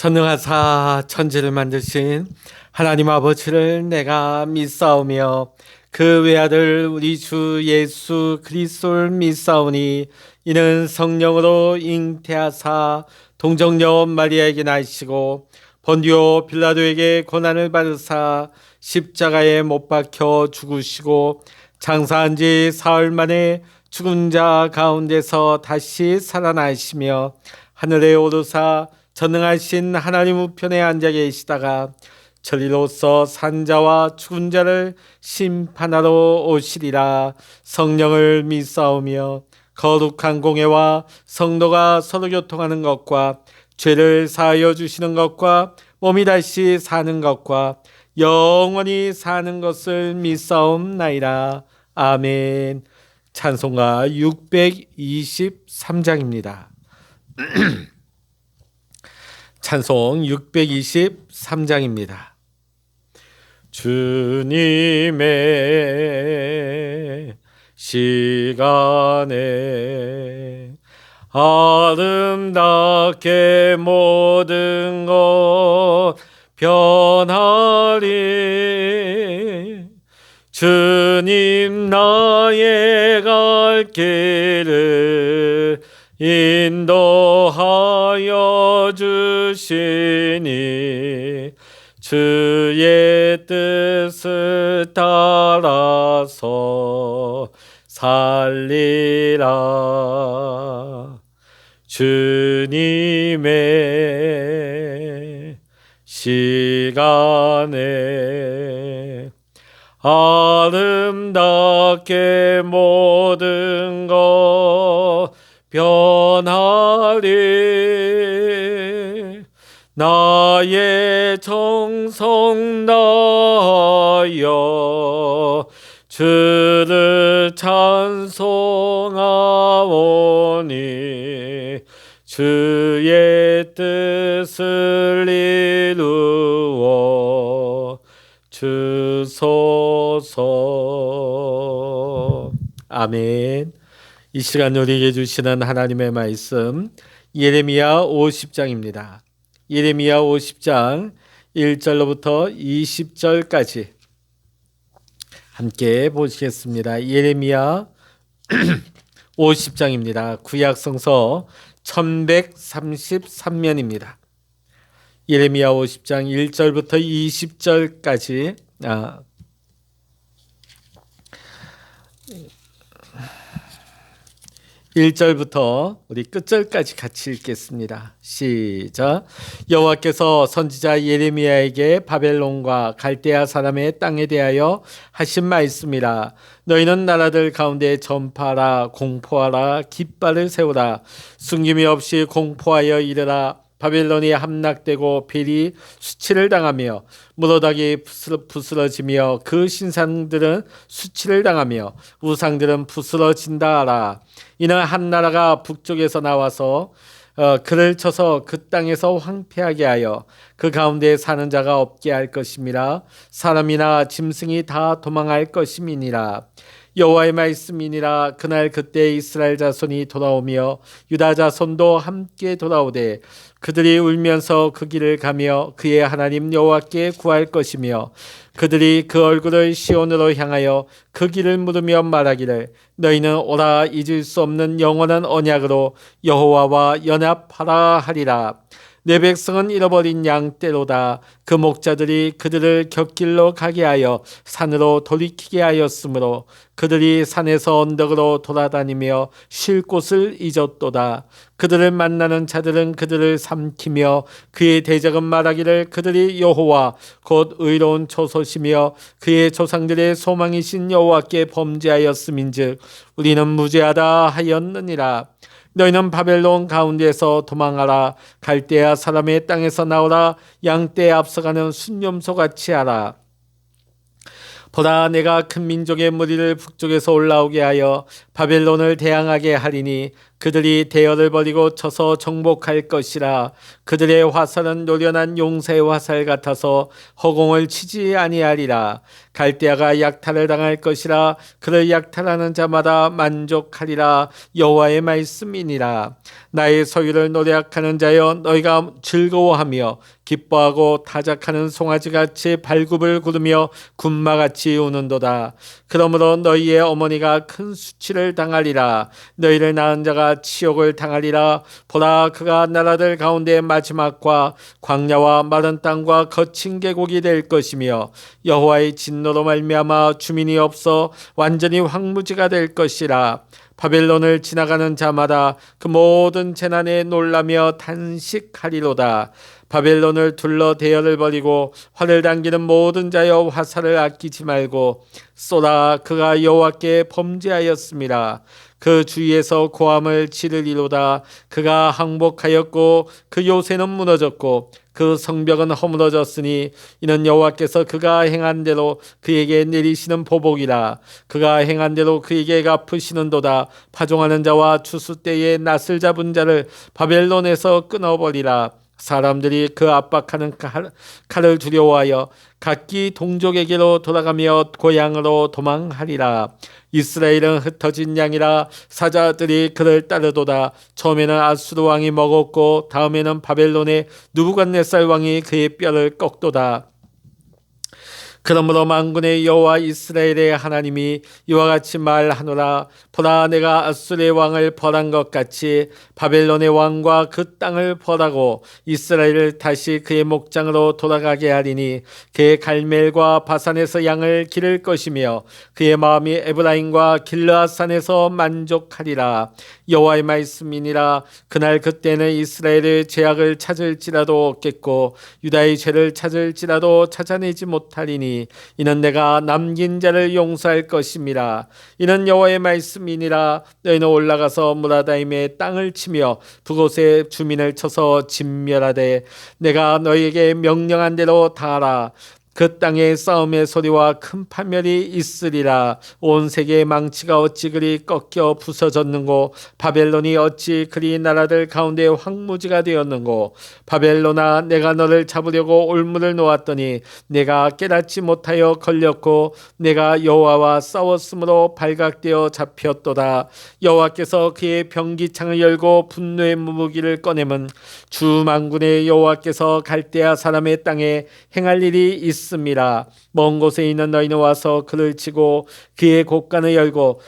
전능하사 천지를 만드신 하나님 아버지를 내가 믿사오며 그 외아들 우리 주 예수 그리스도를 믿사오니 이는 성령으로 잉태하사 동정녀 마리아에게 나시고 본디오 빌라도에게 고난을 받으사 십자가에 못 박혀 죽으시고 장사한 지 사흘 만에 죽은 자 가운데서 다시 살아나시며 하늘에 오르사 전능하신 하나님 우편에 앉아 계시다가 저리로서 산자와 죽은 자를 심판하러 오시리라. 성령을 믿사오며 거룩한 공회와 성도가 서로 교통하는 것과 죄를 사하여 주시는 것과 몸이 다시 사는 것과 영원히 사는 것을 믿사옵나이다. 아멘. 찬송가 623장입니다. 찬송 623장입니다. 주님의 시간에 아름답게 모든 것 변하리. 주님 나의 갈 길을 인도하여 주시니 주의 뜻을 따라서 살리라. 주님의 시간에 아름답게 모든 것 변하리. 나의 정성 다하여 주를 찬송하오니 주의 뜻을 이루어 주소서. 아멘. 이 시간 우리에게 주시는 하나님의 말씀 예레미야 50장입니다. 예레미야 50장 1절로부터 20절까지 함께 보시겠습니다. 예레미야 50장입니다. 구약성서 1133면입니다. 예레미야 50장 1절부터 20절까지 1절부터 우리 끝절까지 같이 읽겠습니다. 시작. 여호와께서 선지자 예레미야에게 바벨론과 갈대아 사람의 땅에 대하여 하신 말씀이라. 너희는 나라들 가운데 전파하라, 공포하라, 깃발을 세우라. 숨김이 없이 공포하여 이르라. 바벨론이 함락되고 벨이 수치를 당하며 무더덕이 부스러지며 그 신상들은 수치를 당하며 우상들은 부스러진다 하라. 이는 한 나라가 북쪽에서 나와서 그를 쳐서 그 땅에서 황폐하게 하여 그 가운데 사는 자가 없게 할 것임이라. 사람이나 짐승이 다 도망할 것임이니라. 여호와의 말씀이니라. 그날 그때 이스라엘 자손이 돌아오며 유다 자손도 함께 돌아오되 그들이 울면서 그 길을 가며 그의 하나님 여호와께 구할 것이며 그들이 그 얼굴을 시온으로 향하여 그 길을 물으며 말하기를 너희는 오라. 잊을 수 없는 영원한 언약으로 여호와와 연합하라 하리라. 내 백성은 잃어버린 양떼로다. 그 목자들이 그들을 곁길로 가게 하여 산으로 돌이키게 하였으므로 그들이 산에서 언덕으로 돌아다니며 쉴 곳을 잊었도다. 그들을 만나는 자들은 그들을 삼키며 그의 대적은 말하기를 그들이 여호와 곧 의로운 초소시며 그의 조상들의 소망이신 여호와께 범죄하였음인즉 우리는 무죄하다 하였느니라. 너희는 바벨론 가운데서 도망하라. 갈대아 사람의 땅에서 나오라. 양떼에 앞서가는 순념소같이 하라. 보라, 내가 큰 민족의 무리를 북쪽에서 올라오게 하여 바벨론을 대항하게 하리니 그들이 대열을 벌이고 쳐서 정복할 것이라. 그들의 화살은 노련한 용사의 화살 같아서 허공을 치지 아니하리라. 갈대아가 약탈을 당할 것이라. 그를 약탈하는 자마다 만족하리라. 여호와의 말씀이니라. 나의 소유를 노력하는 자여, 너희가 즐거워하며 기뻐하고 타작하는 송아지같이 발굽을 구르며 군마같이 우는도다. 그러므로 너희의 어머니가 큰 수치를 당하리라. 너희를 낳은 자가 치욕을 당하리라. 보라, 그가 나라들 가운데 마지막과 광야와 마른 땅과 거친 계곡이 될 것이며 여호와의 진노로 말미암아 주민이 없어 완전히 황무지가 될 것이라. 바벨론을 지나가는 자마다 그 모든 재난에 놀라며 탄식하리로다. 바벨론을 둘러 대열을 벌이고 활을 당기는 모든 자여, 화살을 아끼지 말고 쏘라. 그가 여호와께 범죄하였습니다. 그 주위에서 고함을 지르리로다. 그가 항복하였고 그 요새는 무너졌고 그 성벽은 허물어졌으니 이는 여호와께서 그가 행한 대로 그에게 내리시는 보복이라. 그가 행한 대로 그에게 갚으시는도다. 파종하는 자와 추수 때에 낫을 잡은 자를 바벨론에서 끊어버리라. 사람들이 그 압박하는 칼을 두려워하여 각기 동족에게로 돌아가며 고향으로 도망하리라. 이스라엘은 흩어진 양이라. 사자들이 그를 따르도다. 처음에는 아수르 왕이 먹었고 다음에는 바벨론의 느부갓네살 왕이 그의 뼈를 꺾도다. 그러므로 만군의 여호와 이스라엘의 하나님이 이와 같이 말하노라. 보라, 내가 아수르의 왕을 벌한 것 같이 바벨론의 왕과 그 땅을 벌하고 이스라엘을 다시 그의 목장으로 돌아가게 하리니 그의 갈멜과 바산에서 양을 기를 것이며 그의 마음이 에브라임과 길르앗산에서 만족하리라. 여호와의 말씀이니라. 그날 그때는 이스라엘의 죄악을 찾을지라도 없겠고 유다의 죄를 찾을지라도 찾아내지 못하리니 이는 내가 남긴 자를 용서할 것임이라. 이는 여호와의 말씀이니라. 너희는 올라가서 무라다임의 땅을 치며 그곳의 주민을 쳐서 진멸하되 내가 너희에게 명령한 대로 다 하라. 그 땅에 싸움의 소리와 큰 파멸이 있으리라. 온 세계의 망치가 어찌 그리 꺾여 부서졌는고 바벨론이 어찌 그리 나라들 가운데 황무지가 되었는고. 바벨론아, 내가 너를 잡으려고 올무를 놓았더니 내가 깨닫지 못하여 걸렸고 내가 여호와와 싸웠으므로 발각되어 잡혔도다. 여호와께서 그의 병기창을 열고 분노의 무기를 꺼내면 주 만군의 여호와께서 갈대아 사람의 땅에 행할 일이 있습니다. 먼 곳에 있는 너희는 와서 그를 치고 그의 곳간을 열고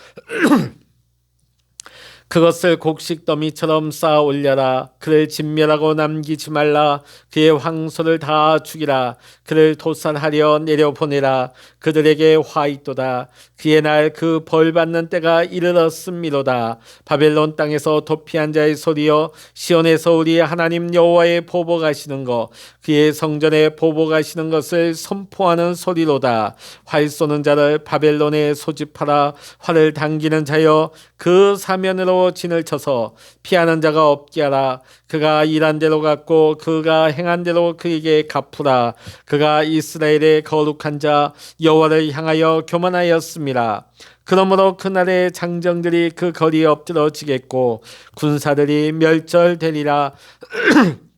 그것을 곡식 더미처럼 쌓아 올려라. 그를 진멸하고 남기지 말라. 그의 황소를 다 죽이라. 그를 도살하려 내려보내라. 그들에게 화 있도다. 그의 날 그 벌받는 때가 이르렀음이로다. 바벨론 땅에서 도피한 자의 소리여, 시온에서 우리 하나님 여호와의 보복하시는 것, 그의 성전에 보복하시는 것을 선포하는 소리로다. 활 쏘는 자를 바벨론에 소집하라. 활을 당기는 자여, 그 사면으로 진을 쳐서 피하는 자가 없게 하라. 그가 일한 대로 갚고 그가 행한 대로 그에게 갚으라. 그가 이스라엘의 거룩한 자 여호와를 향하여 교만하였습니다. 그러므로 그날의 장정들이 그 거리에 엎드러지겠고 군사들이 멸절되리라.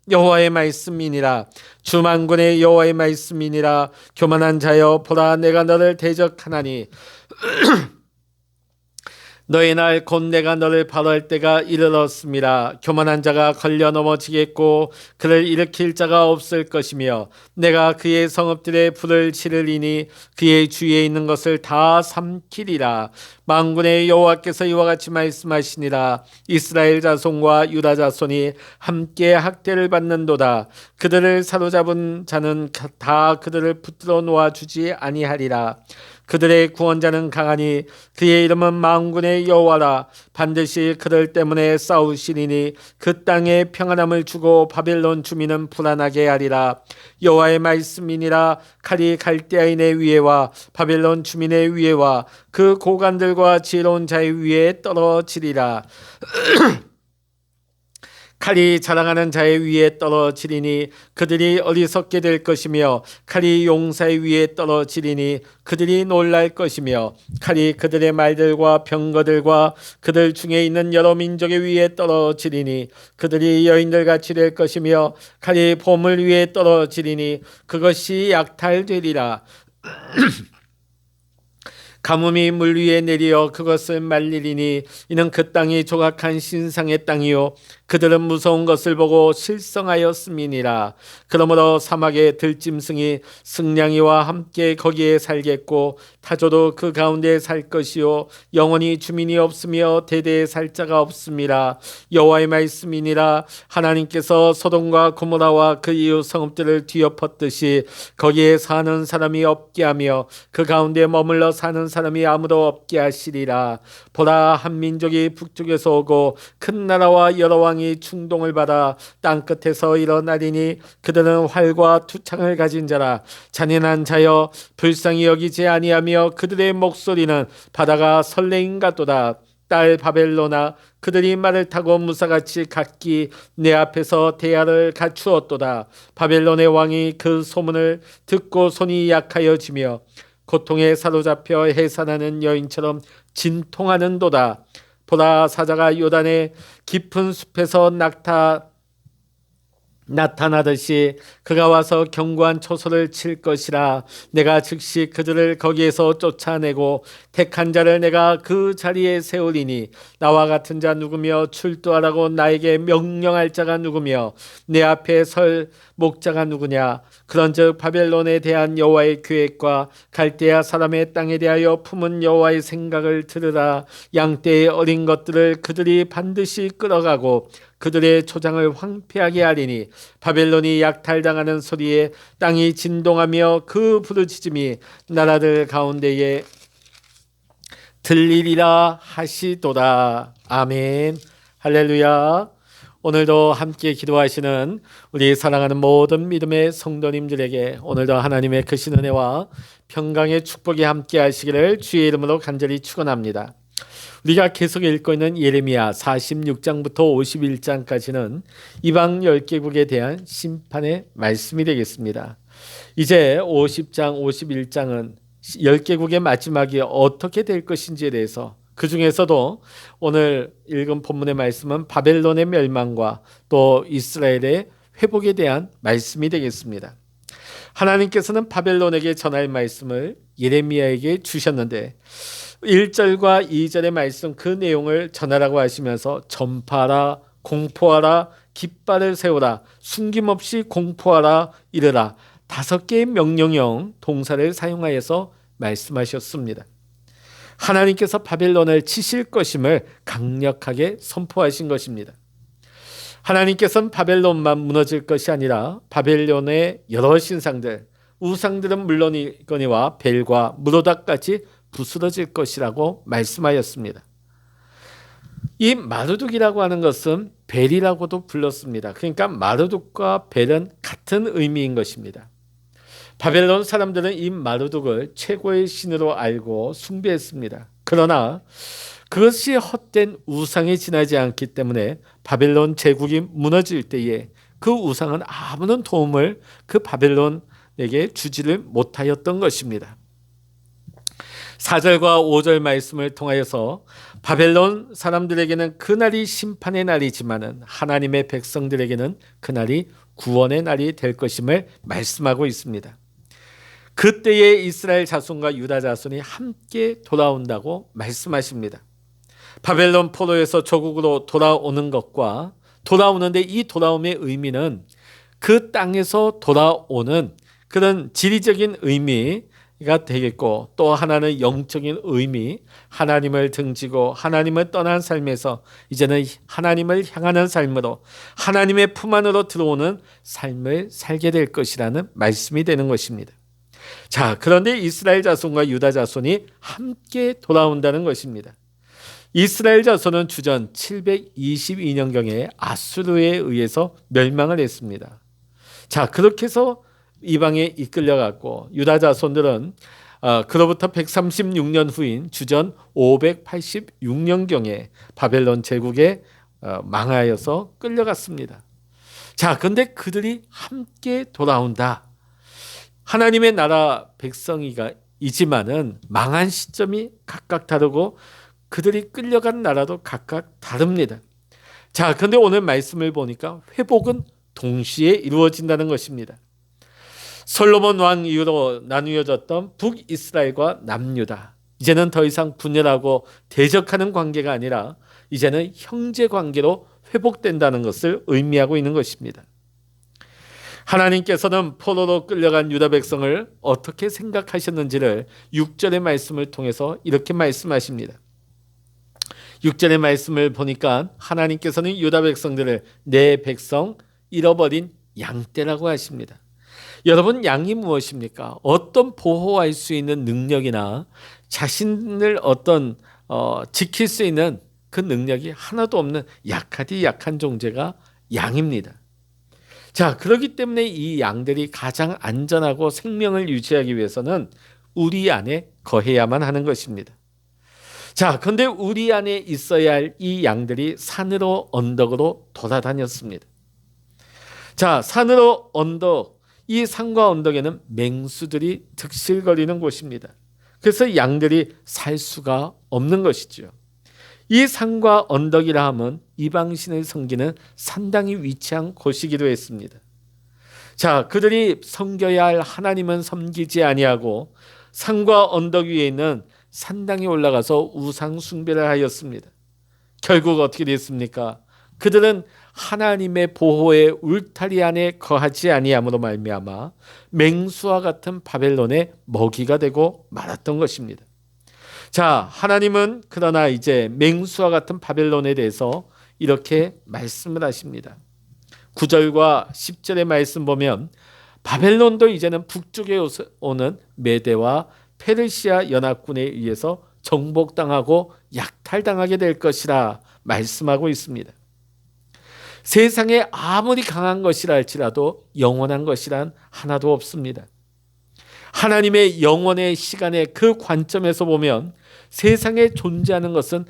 여호와의 말씀이니라. 주만군의 여호와의 말씀이니라. 교만한 자여, 보라, 내가 너를 대적하나니 너의 날 곧 내가 너를 바로할 때가 이르렀습니다. 교만한 자가 걸려 넘어지겠고 그를 일으킬 자가 없을 것이며 내가 그의 성읍들의 불을 지르리니 그의 주위에 있는 것을 다 삼키리라. 만군의 여호와께서 이와 같이 말씀하시니라. 이스라엘 자손과 유다 자손이 함께 학대를 받는도다. 그들을 사로잡은 자는 다 그들을 붙들어 놓아주지 아니하리라. 그들의 구원자는 강하니 그의 이름은 만군의 여호와라. 반드시 그들 때문에 싸우시리니 그 땅에 평안함을 주고 바벨론 주민은 불안하게 하리라. 여호와의 말씀이니라. 칼이 갈대아인의 위에와 바벨론 주민의 위에와 그 고관들과 지혜로운 자의 위에 떨어지리라. 칼이 자랑하는 자의 위에 떨어지리니 그들이 어리석게 될 것이며 칼이 용사의 위에 떨어지리니 그들이 놀랄 것이며 칼이 그들의 말들과 병거들과 그들 중에 있는 여러 민족의 위에 떨어지리니 그들이 여인들 같이 될 것이며 칼이 보물 위에 떨어지리니 그것이 약탈되리라. 가뭄이 물 위에 내리어 그것을 말리리니 이는 그 땅이 조각한 신상의 땅이요 그들은 무서운 것을 보고 실성하였음이니라. 그러므로 사막의 들짐승이 승냥이와 함께 거기에 살겠고 타조도 그 가운데 살 것이요 영원히 주민이 없으며 대대에 살 자가 없음이라. 여호와의 말씀이니라. 하나님께서 소돔과 고모라와 그 이웃 성읍들을 뒤엎었듯이 거기에 사는 사람이 없게 하며 그 가운데 머물러 사는 사람이 아무도 없게 하시리라. 보라, 한 민족이 북쪽에서 오고 큰 나라와 여러 왕이 충동을 받아 땅끝에서 일어나리니 그들은 활과 투창을 가진 자라. 잔인한 자여 불쌍히 여기지 아니하며 그들의 목소리는 바다가 설레임같도다. 딸 바벨로나, 그들이 말을 타고 무사같이 갔기 내 앞에서 대야를 갖추었도다. 바벨론의 왕이 그 소문을 듣고 손이 약하여지며 고통에 사로잡혀 해산하는 여인처럼 진통하는도다. 보라, 사자가 요단의 깊은 숲에서 나타나듯이 그가 와서 견고한 초소를 칠 것이라. 내가 즉시 그들을 거기에서 쫓아내고 택한 자를 내가 그 자리에 세우리니 나와 같은 자 누구며 출두하라고 나에게 명령할 자가 누구며 내 앞에 설 목자가 누구냐. 그런즉 바벨론에 대한 여호와의 계획과 갈대아 사람의 땅에 대하여 품은 여호와의 생각을 들으라. 양떼의 어린 것들을 그들이 반드시 끌어가고 그들의 초장을 황폐하게 하리니 바벨론이 약탈당하는 소리에 땅이 진동하며 그 부르짖음이 나라들 가운데에 들리리라 하시도다. 아멘. 할렐루야. 오늘도 함께 기도하시는 우리 사랑하는 모든 믿음의 성도님들에게 오늘도 하나님의 크신 은혜와 평강의 축복이 함께 하시기를 주의 이름으로 간절히 축원합니다. 우리가 계속 읽고 있는 예레미야 46장부터 51장까지는 이방 10개국에 대한 심판의 말씀이 되겠습니다. 이제 50장, 51장은 10개국의 마지막이 어떻게 될 것인지에 대해서, 그 중에서도 오늘 읽은 본문의 말씀은 바벨론의 멸망과 또 이스라엘의 회복에 대한 말씀이 되겠습니다. 하나님께서는 바벨론에게 전할 말씀을 예레미야에게 주셨는데 1절과 2절의 말씀 그 내용을 전하라고 하시면서 전파하라, 공포하라, 깃발을 세우라, 숨김없이 공포하라, 이르라 5개의 명령형 동사를 사용하여서 말씀하셨습니다. 하나님께서 바벨론을 치실 것임을 강력하게 선포하신 것입니다. 하나님께서는 바벨론만 무너질 것이 아니라 바벨론의 여러 신상들, 우상들은 물론이거니와 벨과 무로닥까지 부스러질 것이라고 말씀하였습니다. 이 마르둑이라고 하는 것은 벨이라고도 불렀습니다. 그러니까 마르둑과 벨은 같은 의미인 것입니다. 바벨론 사람들은 이 마르둑을 최고의 신으로 알고 숭배했습니다. 그러나 그것이 헛된 우상에 지나지 않기 때문에 바벨론 제국이 무너질 때에 그 우상은 아무런 도움을 그 바벨론에게 주지를 못하였던 것입니다. 4절과 5절 말씀을 통하여서 바벨론 사람들에게는 그날이 심판의 날이지만은 하나님의 백성들에게는 그날이 구원의 날이 될 것임을 말씀하고 있습니다. 그때에 이스라엘 자손과 유다 자손이 함께 돌아온다고 말씀하십니다. 바벨론 포로에서 조국으로 돌아오는 것과 돌아오는데 이 돌아옴의 의미는 그 땅에서 돌아오는 그런 지리적인 의미가 되겠고, 또 하나는 영적인 의미, 하나님을 등지고 하나님을 떠난 삶에서 이제는 하나님을 향하는 삶으로 하나님의 품 안으로 들어오는 삶을 살게 될 것이라는 말씀이 되는 것입니다. 자, 그런데 이스라엘 자손과 유다 자손이 함께 돌아온다는 것입니다. 이스라엘 자손은 주전 722년경에 아수르에 의해서 멸망을 했습니다. 자, 그렇게 해서 이방에 이끌려갔고, 유다 자손들은 그로부터 136년 후인 주전 586년경에 바벨론 제국에 망하여서 끌려갔습니다. 자, 근데 그들이 함께 돌아온다. 하나님의 나라 백성이가 이지만은 망한 시점이 각각 다르고 그들이 끌려간 나라도 각각 다릅니다. 자, 근데 오늘 말씀을 보니까 회복은 동시에 이루어진다는 것입니다. 솔로몬 왕 이후로 나누어졌던 북이스라엘과 남유다. 이제는 더 이상 분열하고 대적하는 관계가 아니라 이제는 형제 관계로 회복된다는 것을 의미하고 있는 것입니다. 하나님께서는 포로로 끌려간 유다 백성을 어떻게 생각하셨는지를 6절의 말씀을 통해서 이렇게 말씀하십니다. 6절의 말씀을 보니까 하나님께서는 유다 백성들을 내 백성 잃어버린 양떼라고 하십니다. 여러분, 양이 무엇입니까? 어떤 보호할 수 있는 능력이나 자신을 지킬 수 있는 그 능력이 하나도 없는 약하디 약한 존재가 양입니다. 자, 그렇기 때문에 이 양들이 가장 안전하고 생명을 유지하기 위해서는 우리 안에 거해야만 하는 것입니다. 자, 그런데 우리 안에 있어야 할 이 양들이 산으로 언덕으로 돌아다녔습니다. 자, 산으로 언덕, 이 산과 언덕에는 맹수들이 득실거리는 곳입니다. 그래서 양들이 살 수가 없는 것이죠. 이 산과 언덕이라 함은 이방신을 섬기는 산당이 위치한 곳이기도 했습니다. 자, 그들이 섬겨야 할 하나님은 섬기지 아니하고 산과 언덕 위에 있는 산당에 올라가서 우상 숭배를 하였습니다. 결국 어떻게 됐습니까? 그들은 하나님의 보호의 울타리 안에 거하지 아니함으로 말미암아 맹수와 같은 바벨론의 먹이가 되고 말았던 것입니다. 자, 하나님은 그러나 이제 맹수와 같은 바벨론에 대해서 이렇게 말씀을 하십니다. 9절과 10절의 말씀 보면 바벨론도 이제는 북쪽에 오는 메대와 페르시아 연합군에 의해서 정복당하고 약탈당하게 될 것이라 말씀하고 있습니다. 세상에 아무리 강한 것이라 할지라도 영원한 것이란 하나도 없습니다. 하나님의 영원의 시간의 그 관점에서 보면 세상에 존재하는 것은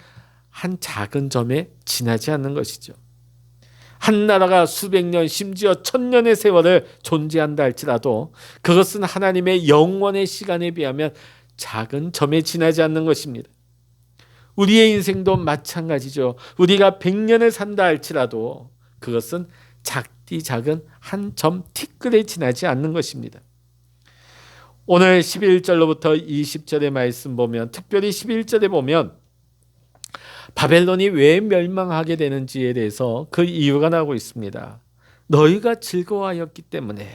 한 작은 점에 지나지 않는 것이죠. 한 나라가 수백 년 심지어 천년의 세월을 존재한다 할지라도 그것은 하나님의 영원의 시간에 비하면 작은 점에 지나지 않는 것입니다. 우리의 인생도 마찬가지죠. 우리가 100년을 산다 할지라도 그것은 작디 작은 한 점 티끌에 지나지 않는 것입니다. 오늘 11절로부터 20절의 말씀 보면, 특별히 11절에 보면 바벨론이 왜 멸망하게 되는지에 대해서 그 이유가 나오고 있습니다. 너희가 즐거워하였기 때문에,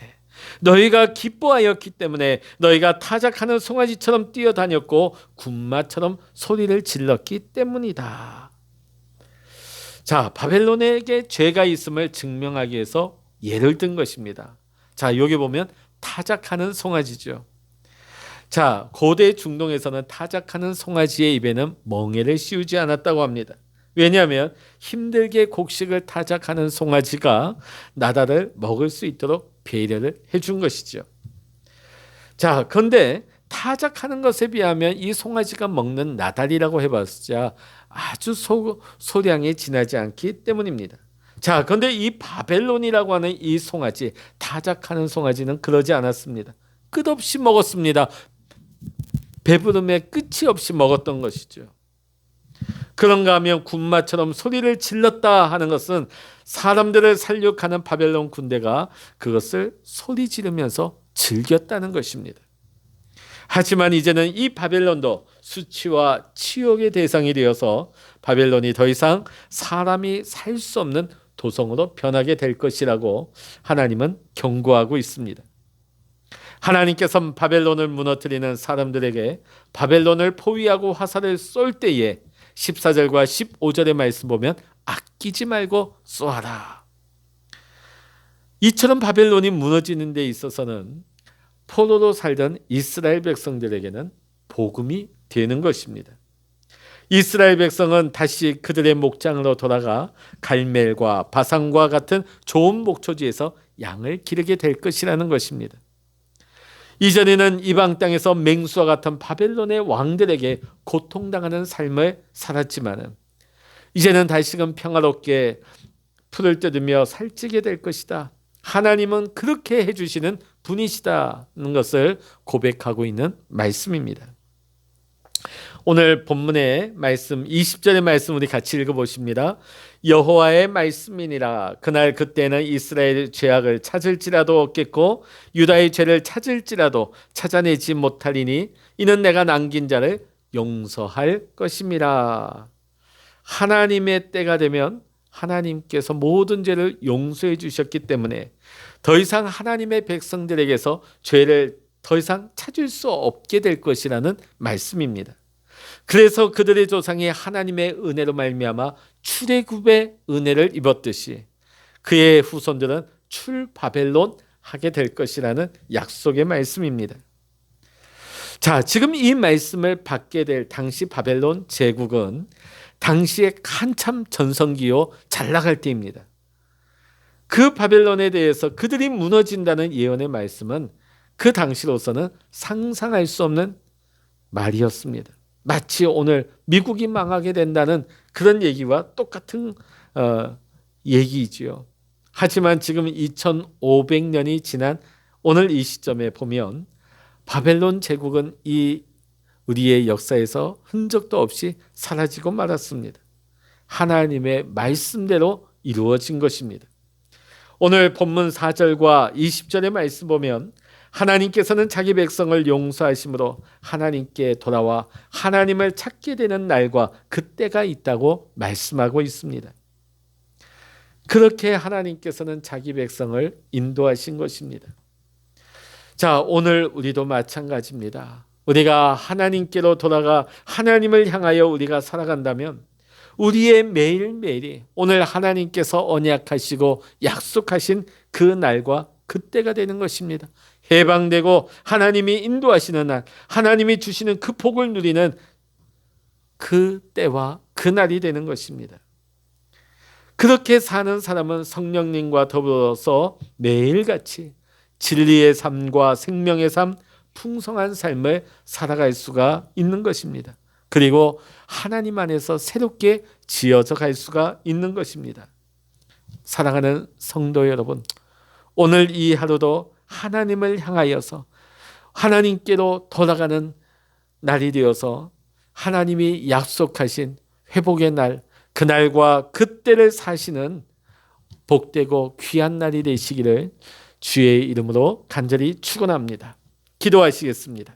너희가 기뻐하였기 때문에, 너희가 타작하는 송아지처럼 뛰어다녔고 군마처럼 소리를 질렀기 때문이다. 자, 바벨론에게 죄가 있음을 증명하기 위해서 예를 든 것입니다. 자, 여기 보면 타작하는 송아지죠. 자, 고대 중동에서는 타작하는 송아지의 입에는 멍에를 씌우지 않았다고 합니다. 왜냐하면 힘들게 곡식을 타작하는 송아지가 나달을 먹을 수 있도록 배려를 해준 것이죠. 자, 그런데 타작하는 것에 비하면 이 송아지가 먹는 나달이라고 해봤자 아주 소량에 지나지 않기 때문입니다. 자, 그런데 이 바벨론이라고 하는 이 송아지, 타작하는 송아지는 그러지 않았습니다. 끝없이 먹었습니다. 배부름에 끝이 없이 먹었던 것이죠. 그런가 하면 군마처럼 소리를 질렀다 하는 것은 사람들을 살육하는 바벨론 군대가 그것을 소리 지르면서 즐겼다는 것입니다. 하지만 이제는 이 바벨론도 수치와 치욕의 대상이 되어서 바벨론이 더 이상 사람이 살 수 없는 도성으로 변하게 될 것이라고 하나님은 경고하고 있습니다. 하나님께서는 바벨론을 무너뜨리는 사람들에게 바벨론을 포위하고 화살을 쏠 때에 14절과 15절의 말씀 보면 아끼지 말고 쏘아라. 이처럼 바벨론이 무너지는 데 있어서는 포로로 살던 이스라엘 백성들에게는 복음이 되는 것입니다. 이스라엘 백성은 다시 그들의 목장으로 돌아가 갈멜과 바산과 같은 좋은 목초지에서 양을 기르게 될 것이라는 것입니다. 이전에는 이방 땅에서 맹수와 같은 바벨론의 왕들에게 고통당하는 삶을 살았지만 이제는 다시금 평화롭게 풀을 뜯으며 살찌게 될 것이다. 하나님은 그렇게 해주시는 분이시다는 것을 고백하고 있는 말씀입니다. 오늘 본문의 말씀 20절의 말씀 우리 같이 읽어보십니다. 여호와의 말씀이니라. 그날 그때는 이스라엘의 죄악을 찾을지라도 없겠고 유다의 죄를 찾을지라도 찾아내지 못하리니 이는 내가 남긴 자를 용서할 것임이라. 하나님의 때가 되면 하나님께서 모든 죄를 용서해 주셨기 때문에 더 이상 하나님의 백성들에게서 죄를 더 이상 찾을 수 없게 될 것이라는 말씀입니다. 그래서 그들의 조상이 하나님의 은혜로 말미암아 출애굽의 은혜를 입었듯이 그의 후손들은 출바벨론 하게 될 것이라는 약속의 말씀입니다. 자, 지금 이 말씀을 받게 될 당시 바벨론 제국은 당시에 한참 전성기요 잘 나갈 때입니다. 그 바벨론에 대해서 그들이 무너진다는 예언의 말씀은 그 당시로서는 상상할 수 없는 말이었습니다. 마치 오늘 미국이 망하게 된다는 그런 얘기와 똑같은 얘기이지요. 하지만 지금 2500년이 지난 오늘 이 시점에 보면 바벨론 제국은 이 우리의 역사에서 흔적도 없이 사라지고 말았습니다. 하나님의 말씀대로 이루어진 것입니다. 오늘 본문 4절과 20절의 말씀 보면 하나님께서는 자기 백성을 용서하심으로 하나님께 돌아와 하나님을 찾게 되는 날과 그때가 있다고 말씀하고 있습니다. 그렇게 하나님께서는 자기 백성을 인도하신 것입니다. 자, 오늘 우리도 마찬가지입니다. 우리가 하나님께로 돌아가 하나님을 향하여 우리가 살아간다면 우리의 매일매일이 오늘 하나님께서 언약하시고 약속하신 그 날과 그때가 되는 것입니다. 해방되고 하나님이 인도하시는 날, 하나님이 주시는 그 복을 누리는 그 때와 그 날이 되는 것입니다. 그렇게 사는 사람은 성령님과 더불어서 매일같이 진리의 삶과 생명의 삶, 풍성한 삶을 살아갈 수가 있는 것입니다. 그리고 하나님 안에서 새롭게 지어져 갈 수가 있는 것입니다. 사랑하는 성도 여러분, 오늘 이 하루도 하나님을 향하여서 하나님께로 돌아가는 날이 되어서 하나님이 약속하신 회복의 날, 그날과 그때를 사시는 복되고 귀한 날이 되시기를 주의 이름으로 간절히 축원합니다. 기도하시겠습니다.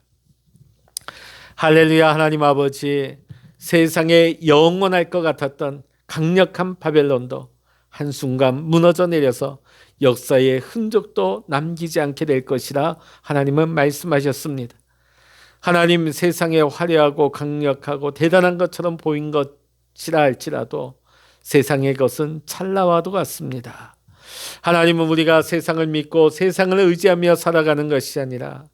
할렐루야. 하나님 아버지, 세상에 영원할 것 같았던 강력한 바벨론도 한순간 무너져 내려서 역사의 흔적도 남기지 않게 될 것이라 하나님은 말씀하셨습니다. 하나님, 세상에 화려하고 강력하고 대단한 것처럼 보인 것이라 할지라도 세상의 것은 찰나와도 같습니다. 하나님은 우리가 세상을 믿고 세상을 의지하며 살아가는 것이 아니라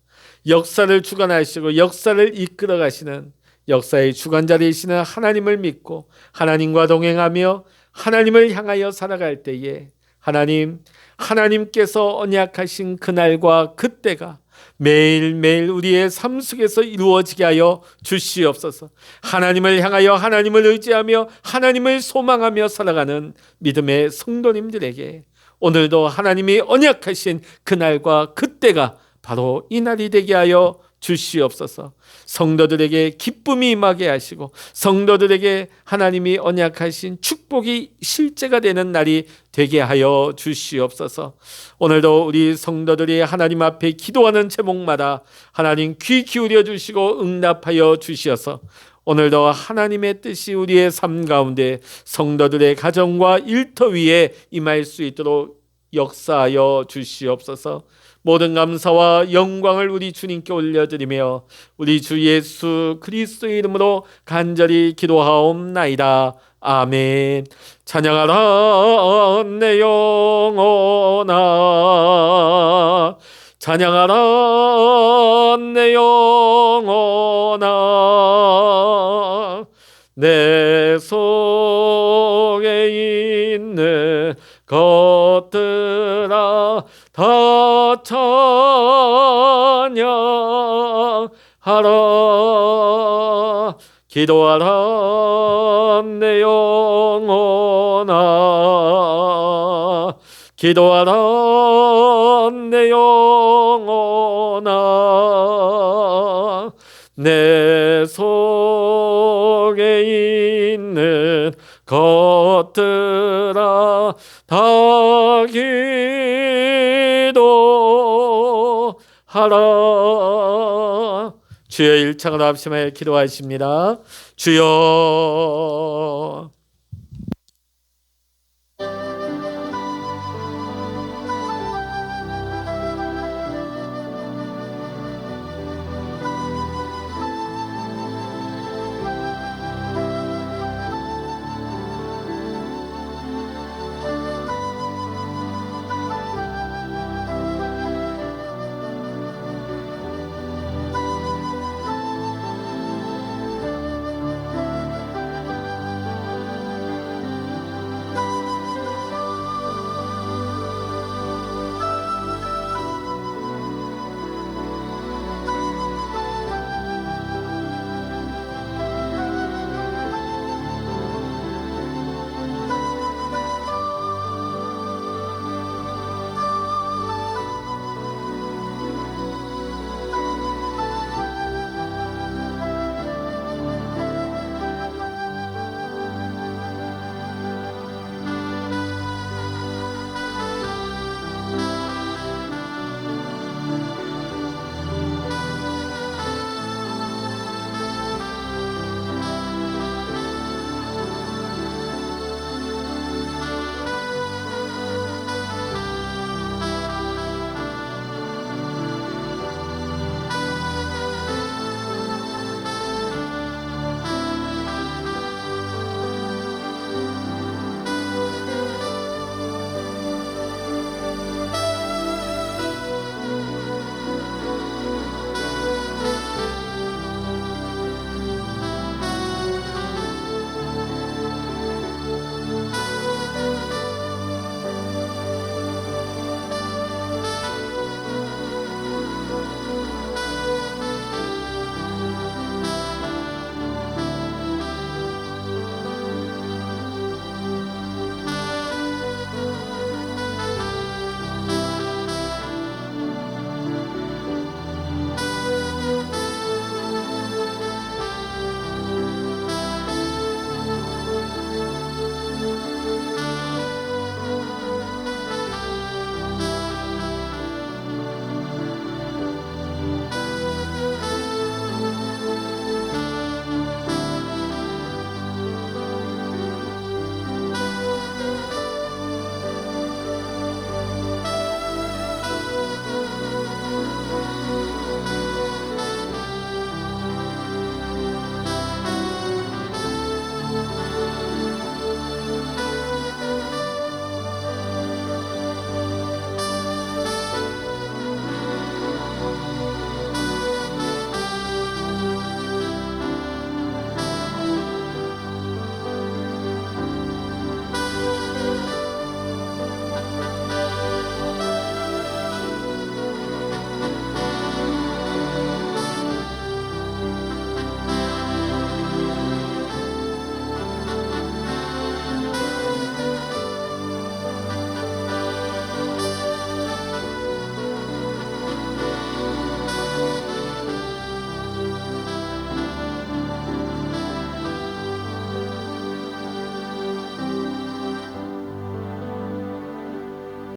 역사를 주관하시고 역사를 이끌어 가시는 역사의 주관자이시는 하나님을 믿고 하나님과 동행하며 하나님을 향하여 살아갈 때에 하나님께서 언약하신 그날과 그때가 매일매일 우리의 삶 속에서 이루어지게 하여 주시옵소서. 하나님을 향하여 하나님을 의지하며 하나님을 소망하며 살아가는 믿음의 성도님들에게 오늘도 하나님이 언약하신 그날과 그때가 바로 이 날이 되게 하여 주시옵소서. 성도들에게 기쁨이 임하게 하시고 성도들에게 하나님이 언약하신 축복이 실제가 되는 날이 되게 하여 주시옵소서. 오늘도 우리 성도들이 하나님 앞에 기도하는 제목마다 하나님 귀 기울여 주시고 응답하여 주시어서 오늘도 하나님의 뜻이 우리의 삶 가운데 성도들의 가정과 일터 위에 임할 수 있도록 역사하여 주시옵소서. 모든 감사와 영광을 우리 주님께 올려드리며 우리 주 예수 그리스도의 이름으로 간절히 기도하옵나이다. 아멘. 찬양하라 내 영혼아, 찬양하라 내 영혼아, 내 속에 있는 것들아 다 찬양하라. 기도하라 내 영혼아, 기도하라 내 영혼아 내 속에 있는 것들아 다 기도하라. 주여 일창을 합심하여 기도하십니다. 주여